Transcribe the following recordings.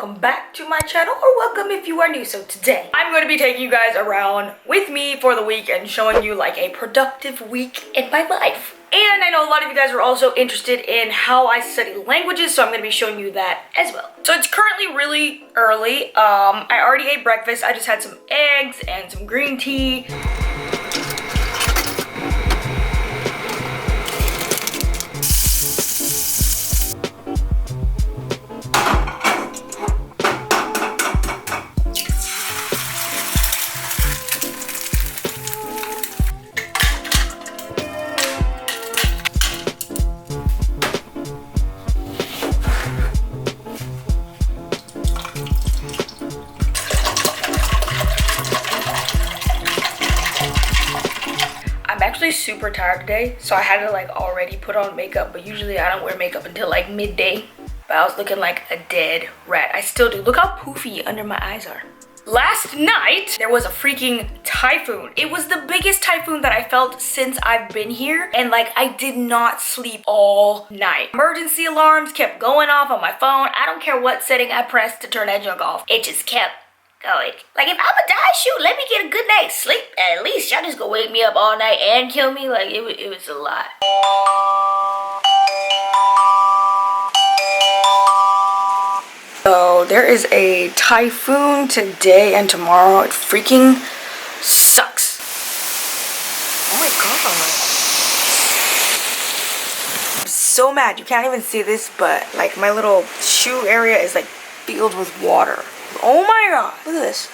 welcome back to my channel, or welcome if you are new. So today I'm going to be taking you guys around with me for the week and showing you like a productive week in my life. And I know a lot of you guys are also interested in how I study languages, so I'm going to be showing you that as well. So it's currently really early. I already ate breakfast. I just had some eggs and some green tea. Super tired today, so I had to like already put on makeup, but usually I don't wear makeup until like midday. But I was looking like a dead rat. I still do. Look how poofy under my eyes are. Last night there was a freaking typhoon. It was the biggest typhoon that I felt since I've been here, and like I did not sleep all night. Emergency alarms kept going off on my phone. I don't care what setting I pressed to turn that junk off, it just kept going. Like, if I'ma die, shoot, let me get a good night's sleep. At least y'all just gonna wake me up all night and kill me. Like, it was a lot. So there is a typhoon today and tomorrow. It freaking sucks. Oh my god. I'm so mad. You can't even see this, but like my little shoe area is like filled with water. Oh my god, look at this.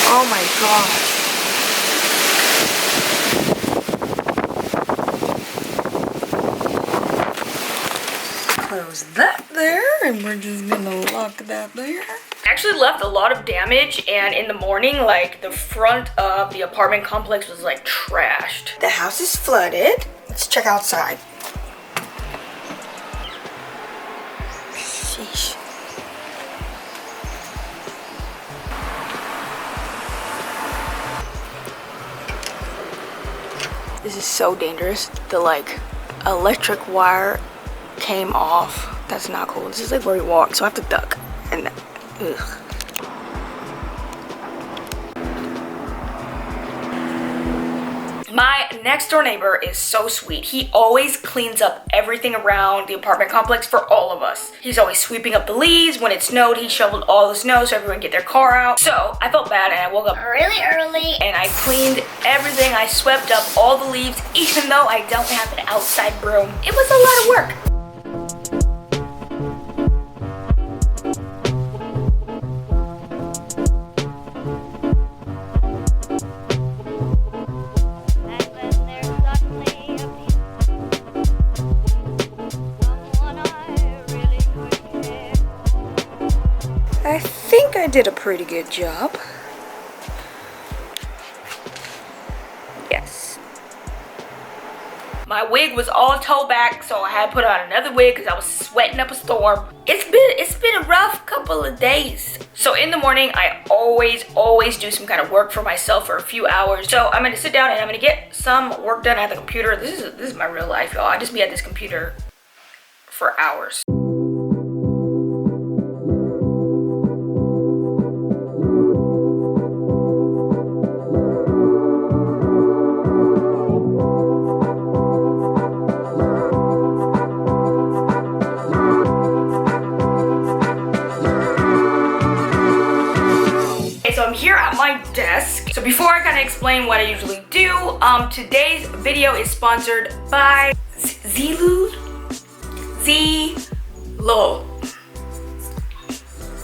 Oh my god. Close that there, and we're just gonna lock that there. I actually left a lot of damage, and in the morning, like the front of the apartment complex was like trashed. The house is flooded. Let's check outside. Sheesh. This is so dangerous. The like electric wire came off. That's not cool. This is like where we walk, so I have to duck. And ugh. My next door neighbor is so sweet. He always cleans up everything around the apartment complex for all of us. He's always sweeping up the leaves. When it snowed, he shoveled all the snow so everyone could get their car out. So I felt bad and I woke up really early and I cleaned everything. I swept up all the leaves, even though I don't have an outside broom. It was a lot of work. I think I did a pretty good job. Yes. My wig was all towed back, so I had to put on another wig because I was sweating up a storm. It's been a rough couple of days. So in the morning, I always do some kind of work for myself for a few hours. So I'm gonna sit down and I'm gonna get some work done at the computer. This is my real life, y'all. I just be at this computer for hours. So I'm here at my desk. So before I kind of explain what I usually do, today's video is sponsored by ZEELOOL. ZEELOOL.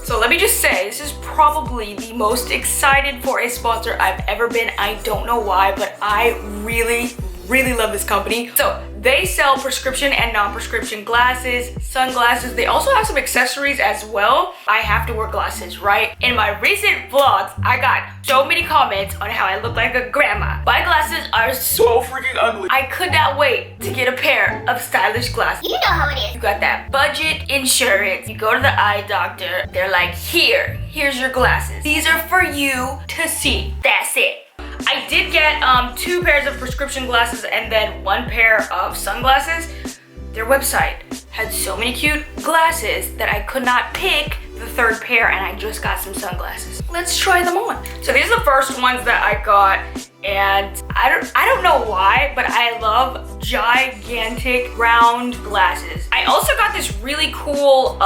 So let me just say, this is probably the most excited for a sponsor I've ever been. I don't know why, but I really love this company. So they sell prescription and non-prescription glasses, sunglasses. They also have some accessories as well. I have to wear glasses, right? In my recent vlogs, I got so many comments on how I look like a grandma. My glasses are so freaking ugly. I could not wait to get a pair of stylish glasses. You know how it is. You got that budget insurance. You go to the eye doctor. They're like, here's your glasses. These are for you to see. That's it. I did get 2 pairs of prescription glasses and then 1 pair of sunglasses. Their website had so many cute glasses that I could not pick the third pair, and I just got some sunglasses. Let's try them on. So these are the first ones that I got, and I don't know why, but I love gigantic round glasses. I also got this really cool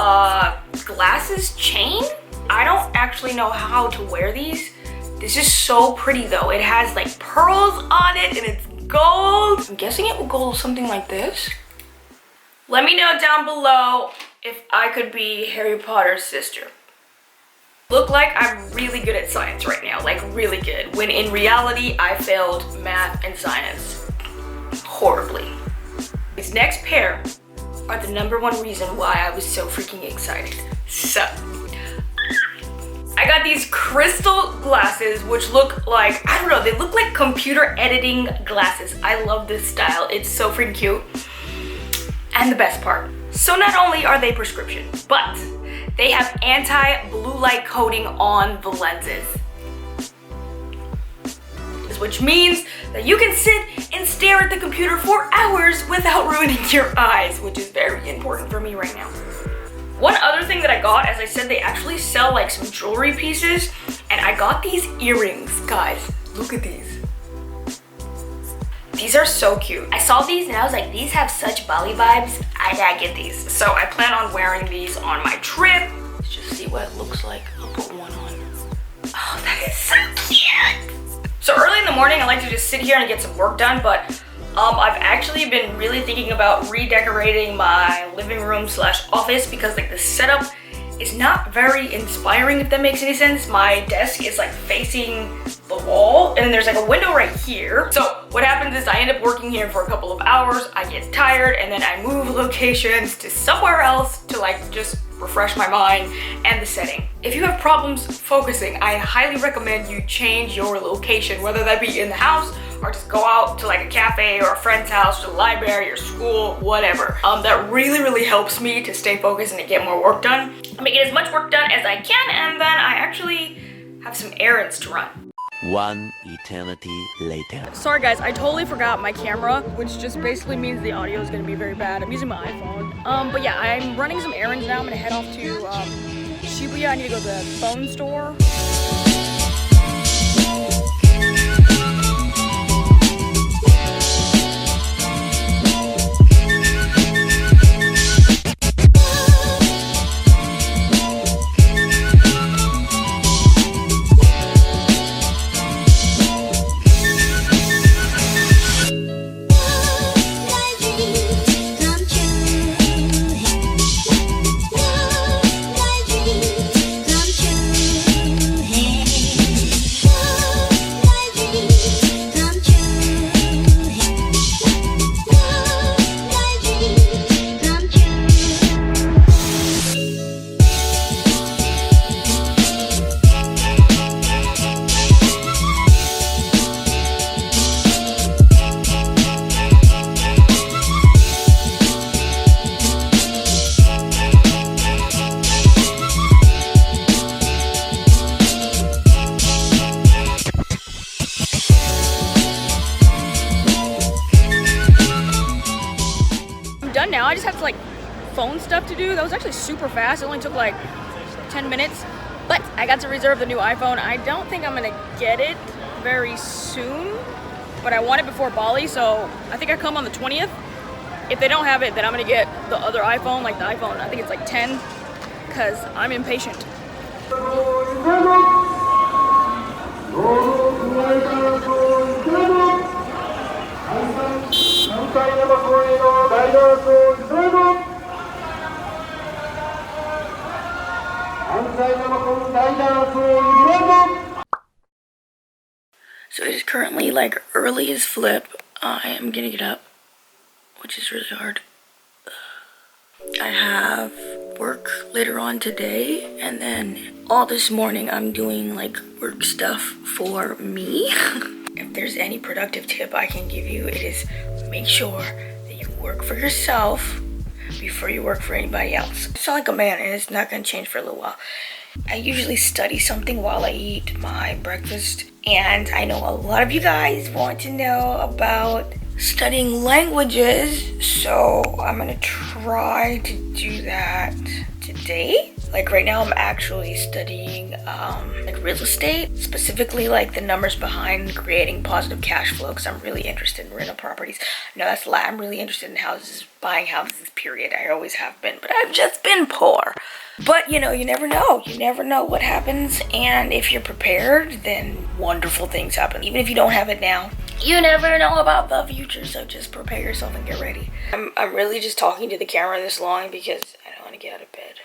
glasses chain. I don't actually know how to wear these. This is so pretty though. It has like pearls on it and it's gold. I'm guessing it will go something like this. Let me know down below if I could be Harry Potter's sister. Look like I'm really good at science right now, like really good, when in reality I failed math and science horribly. These next pair are the #1 reason why I was so freaking excited. So, I got these crystal glasses, which look like, I don't know, they look like computer editing glasses. I love this style, it's so freaking cute. And the best part, so not only are they prescription, but they have anti-blue light coating on the lenses. Which means that you can sit and stare at the computer for hours without ruining your eyes, which is very important for me right now. One other thing that I got, as I said, they actually sell like some jewelry pieces, and I got these earrings. Guys, look at these. These are so cute. I saw these and I was like, these have such Bali vibes. I gotta get these. So I plan on wearing these on my trip. Let's just see what it looks like. I'll put one on. Oh, that is so cute. So early in the morning, I like to just sit here and get some work done, but I've actually been really thinking about redecorating my living room / office because like the setup is not very inspiring, if that makes any sense. My desk is like facing the wall and then there's like a window right here. So what happens is I end up working here for a couple of hours, I get tired, and then I move locations to somewhere else to like just refresh my mind and the setting. If you have problems focusing, I highly recommend you change your location, whether that be in the house or just go out to like a cafe or a friend's house, or the library or school, whatever. That really helps me to stay focused and to get more work done. I make as much work done as I can, and then I actually have some errands to run. One eternity later. Sorry guys, I totally forgot my camera, which just basically means the audio is gonna be very bad. I'm using my iPhone. But yeah, I'm running some errands now. I'm gonna head off to Shibuya. I need to go to the phone store. Done now. I just have to like phone stuff to do. That was actually super fast. It only took like 10 minutes, but I got to reserve the new iPhone. I don't think I'm gonna get it very soon, but I want it before Bali, so I think I come on the 20th. If they don't have it, then I'm gonna get the other iPhone, like the iPhone, I think it's like 10, because I'm impatient. So it is currently like early as flip. I am gonna get up, which is really hard. I have work later on today, and then all this morning I'm doing like work stuff for me. If there's any productive tip I can give you, it is make sure that you work for yourself before you work for anybody else. I sound like a man, and it's not gonna change for a little while. I usually study something while I eat my breakfast, and I know a lot of you guys want to know about studying languages, so I'm gonna try to do that today. Like right now I'm actually studying like real estate, specifically like the numbers behind creating positive cash flow, because I'm really interested in rental properties. No, that's a lie. I'm really interested in houses, buying houses, period. I always have been, but I've just been poor. But you know, you never know. You never know what happens, and if you're prepared, then wonderful things happen. Even if you don't have it now, you never know about the future, so just prepare yourself and get ready. I'm really just talking to the camera this long because I don't want to get out of bed.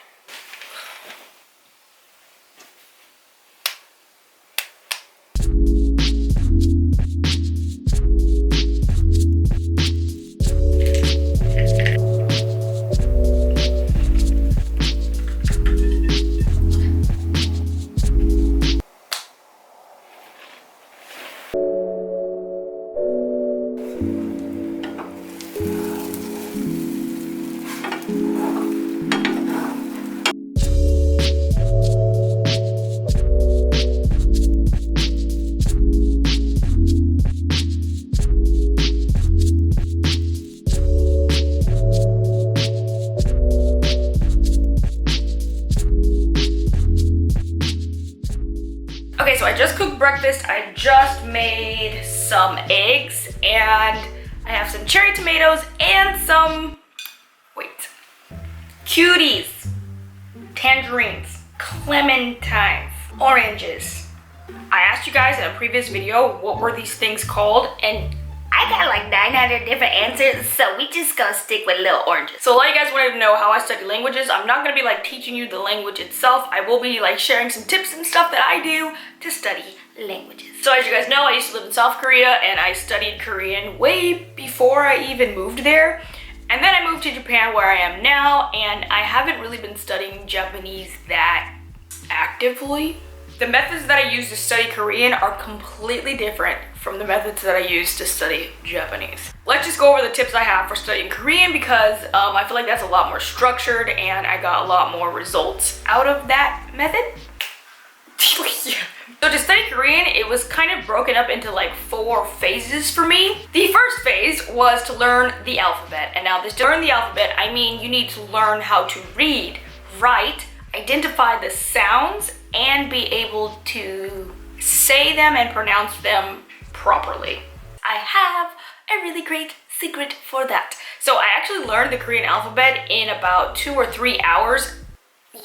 Okay, so I just cooked breakfast. I just made some eggs, and I have some cherry tomatoes and some, cuties, tangerines, clementines, oranges. I asked you guys in a previous video what were these things called, and I got like 900 different answers, so we just gonna stick with little oranges. So a lot of you guys wanted to know how I study languages. I'm not gonna be like teaching you the language itself. I will be like sharing some tips and stuff that I do to study languages. So as you guys know, I used to live in South Korea, and I studied Korean way before I even moved there. And then I moved to Japan, where I am now, and I haven't really been studying Japanese that actively. The methods that I use to study Korean are completely different from the methods that I use to study Japanese. Let's just go over the tips I have for studying Korean, because I feel like that's a lot more structured and I got a lot more results out of that method. So to study Korean, it was kind of broken up into like 4 phases for me. The first phase was to learn the alphabet. And now to learn the alphabet, I mean you need to learn how to read, write, identify the sounds, and be able to say them and pronounce them properly. I have a really great secret for that. So I actually learned the Korean alphabet in about 2 or 3 hours.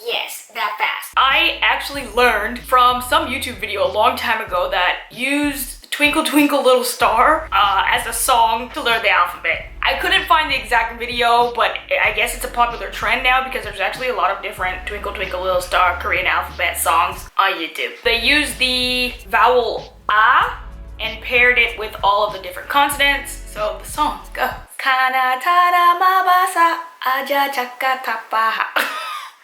Yes, that fast. I actually learned from some YouTube video a long time ago that used Twinkle Twinkle Little Star as a song to learn the alphabet. I couldn't find the exact video, but I guess it's a popular trend now because there's actually a lot of different Twinkle Twinkle Little Star Korean alphabet songs on YouTube. They used the vowel ah and paired it with all of the different consonants. So the songs go. Kana tada mabasa aja chaka tapaha.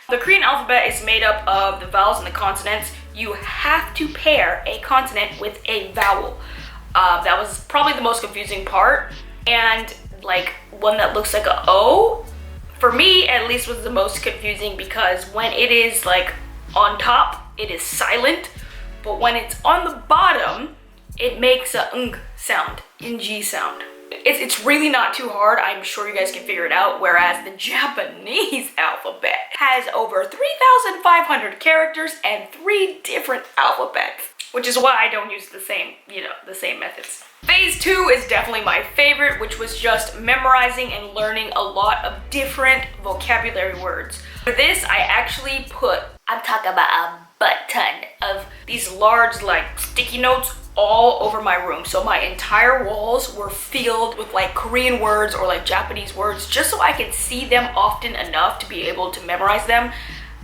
The Korean alphabet is made up of the vowels and the consonants. You have to pair a consonant with a vowel. That was probably the most confusing part. And like one that looks like a O, for me at least, was the most confusing, because when it is like on top, it is silent. But when it's on the bottom, it makes a ng sound, ng sound. It's really not too hard. I'm sure you guys can figure it out. Whereas the Japanese alphabet has over 3,500 characters and 3 different alphabets, which is why I don't use the same, the same methods. Phase 2 is definitely my favorite, which was just memorizing and learning a lot of different vocabulary words. For this, I actually I'm talking about a butt ton of these large like sticky notes all over my room. So my entire walls were filled with like Korean words or like Japanese words, just so I could see them often enough to be able to memorize them.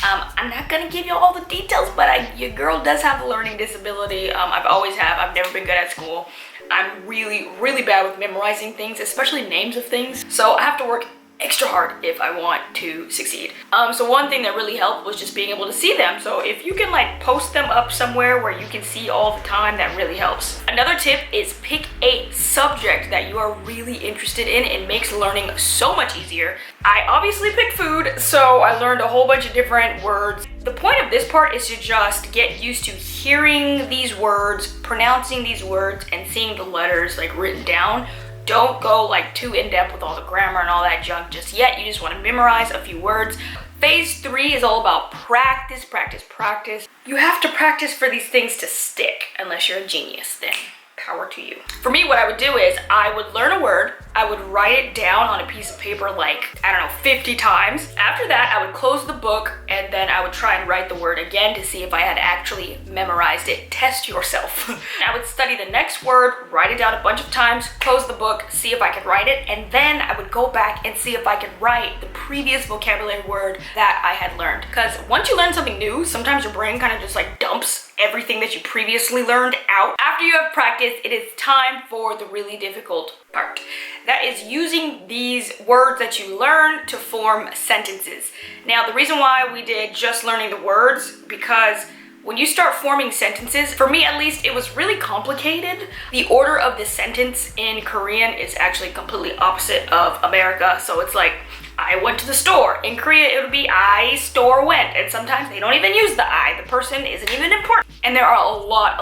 I'm not gonna give you all the details, but your girl does have a learning disability. I've always have. I've never been good at school. I'm really, really bad with memorizing things, especially names of things. So I have to work extra hard if I want to succeed. So one thing that really helped was just being able to see them. So if you can like post them up somewhere where you can see all the time, that really helps. Another tip is pick a subject that you are really interested in. It makes learning so much easier. I obviously picked food, so I learned a whole bunch of different words. The point of this part is to just get used to hearing these words, pronouncing these words, and seeing the letters like written down. don't go like too in-depth with all the grammar and all that junk just yet. You just want to memorize a few words. Phase 3 is all about practice, practice, practice. You have to practice for these things to stick, unless you're a genius, then power to you. For me, what I would do is I would learn a word, I would write it down on a piece of paper like, I don't know, 50 times. After that, I would close the book and then I would try and write the word again to see if I had actually memorized it. Test yourself. I would study the next word, write it down a bunch of times, close the book, see if I could write it, and then I would go back and see if I could write the previous vocabulary word that I had learned. Because once you learn something new, sometimes your brain kind of just like dumps everything that you previously learned out. After you have practiced, it is time for the really difficult part. That is using these words that you learn to form sentences. Now, the reason why we did just learning the words, because when you start forming sentences, for me at least, it was really complicated. The order of the sentence in Korean is actually completely opposite of America. So it's like, I went to the store. In Korea, it would be I store went. And sometimes they don't even use the I. The person isn't even important. And there are a lot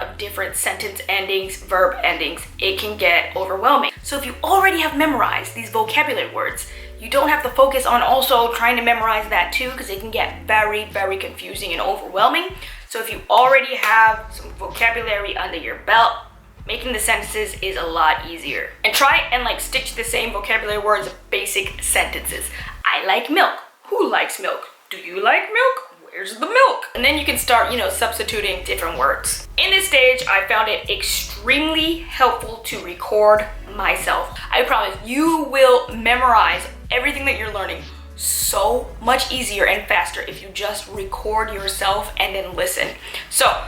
of different sentence endings, verb endings. It can get overwhelming. So if you already have memorized these vocabulary words, you don't have to focus on also trying to memorize that too, because it can get very confusing and overwhelming. So if you already have some vocabulary under your belt, making the sentences is a lot easier. And try and like stitch the same vocabulary words of basic sentences. I like milk. Who likes milk? Do you like milk? Where's the milk? And then you can start, substituting different words. In this stage, I found it extremely helpful to record myself. I promise you will memorize everything that you're learning so much easier and faster if you just record yourself and then listen. So,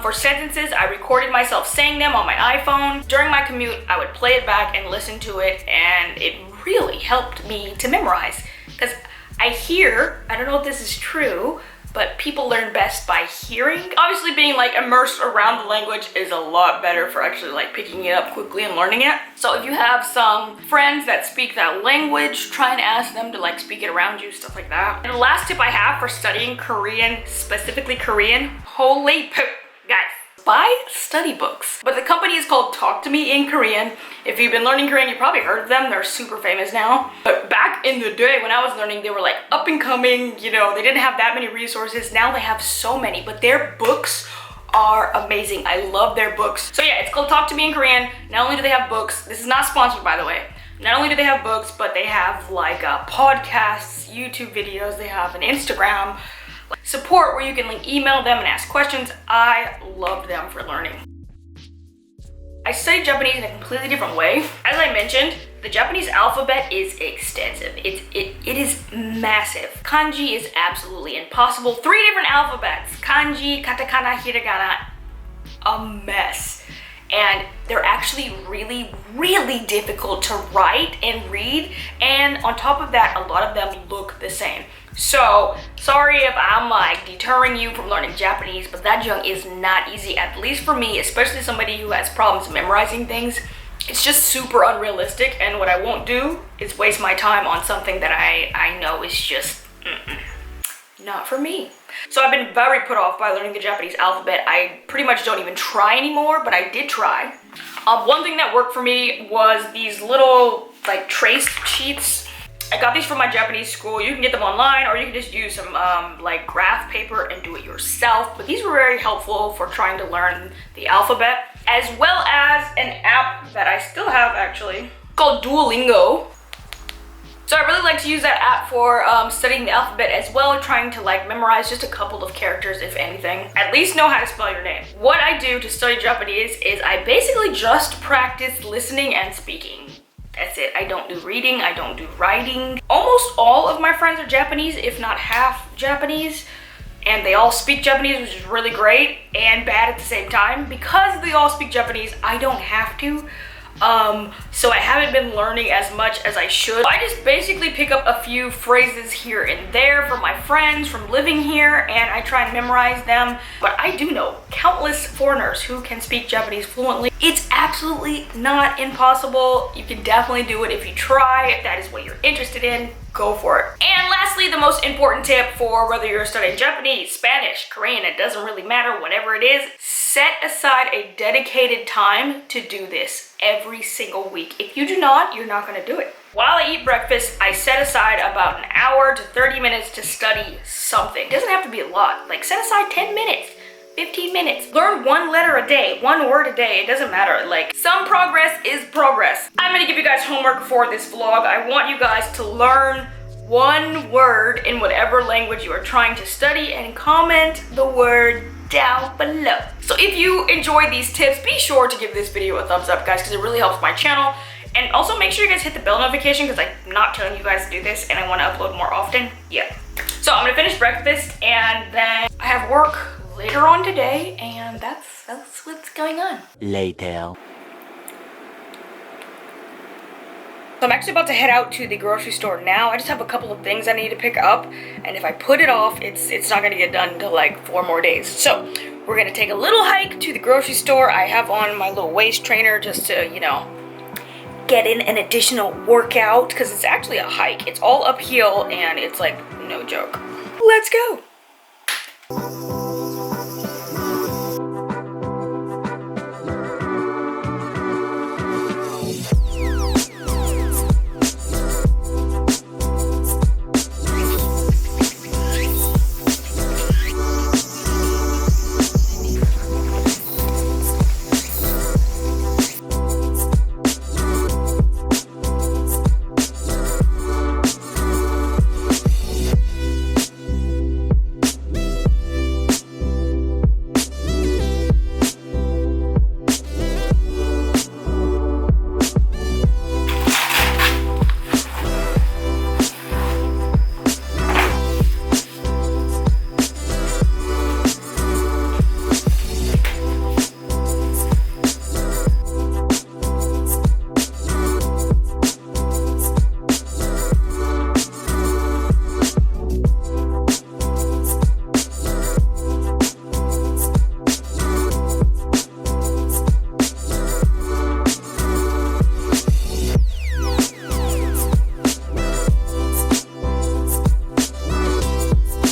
for sentences, I recorded myself saying them on my iPhone. During my commute, I would play it back and listen to it, and it really helped me to memorize. Because I don't know if this is true, but people learn best by hearing. Obviously, being like immersed around the language is a lot better for actually like picking it up quickly and learning it. So if you have some friends that speak that language, try and ask them to like speak it around you, stuff like that. And the last tip I have for studying Korean, specifically Korean, holy poop, guys. Buy study books. But the company is called Talk to Me in Korean. If you've been learning Korean, you probably heard of them. They're super famous now. But back in the day when I was learning, they were like up and coming, they didn't have that many resources. Now they have so many, but their books are amazing. I love their books. So yeah, it's called Talk to Me in Korean. Not only do they have books, this is not sponsored by the way. Not only do they have books, but they have like podcasts, YouTube videos, they have an Instagram, support where you can email them and ask questions. I love them for learning. I studied Japanese in a completely different way. As I mentioned, the Japanese alphabet is extensive. It is massive. Kanji is absolutely impossible. 3 different alphabets. Kanji, katakana, hiragana. A mess. And they're actually really difficult to write and read. And on top of that, a lot of them look the same. So, sorry if I'm like deterring you from learning Japanese, but that junk is not easy, at least for me, especially somebody who has problems memorizing things. It's just super unrealistic, and what I won't do is waste my time on something that I know is just not for me. So I've been very put off by learning the Japanese alphabet. I pretty much don't even try anymore, but I did try. One thing that worked for me was these little like trace sheets. I got these from my Japanese school. You can get them online, or you can just use some like graph paper and do it yourself. But these were very helpful for trying to learn the alphabet, as well as an app that I still have actually called Duolingo. So I really like to use that app for studying the alphabet as well, trying to like memorize just a couple of characters, if anything. At least know how to spell your name. What I do to study Japanese is I basically just practice listening and speaking. That's it. I don't do reading, I don't do writing. Almost all of my friends are Japanese, if not half Japanese. And they all speak Japanese, which is really great and bad at the same time. Because they all speak Japanese, I don't have to. So I haven't been learning as much as I should. I just basically pick up a few phrases here and there from my friends from living here, and I try and memorize them. But I do know countless foreigners who can speak Japanese fluently. It's absolutely not impossible. You can definitely do it if you try. If that is what you're interested in, go for it. And lastly, the most important tip for whether you're studying Japanese, Spanish, Korean, it doesn't really matter, whatever it is, Set aside a dedicated time to do this every single week. If you do not, you're not gonna do it. While I eat breakfast, I set aside about an hour to 30 minutes to study something. It doesn't have to be a lot. Like set aside 10 minutes, 15 minutes. Learn one letter a day, one word a day. It doesn't matter. Like some progress is progress. I'm gonna give you guys homework for this vlog. I want you guys to learn one word in whatever language you are trying to study and comment the word down below. So if you enjoy these tips, be sure to give this video a thumbs up, guys, because it really helps my channel. And also make sure you guys hit the bell notification because I'm not telling you guys to do this and I want to upload more often. Yeah. So I'm gonna finish breakfast and then I have work later on today, and that's what's going on. Later. So I'm actually about to head out to the grocery store now. I just have a couple of things I need to pick up, and if I put it off, it's not gonna get done until like 4 more days. So we're gonna take a little hike to the grocery store. I have on my little waist trainer just to, you know, get in an additional workout because it's actually a hike. It's all uphill and it's like no joke. Let's go.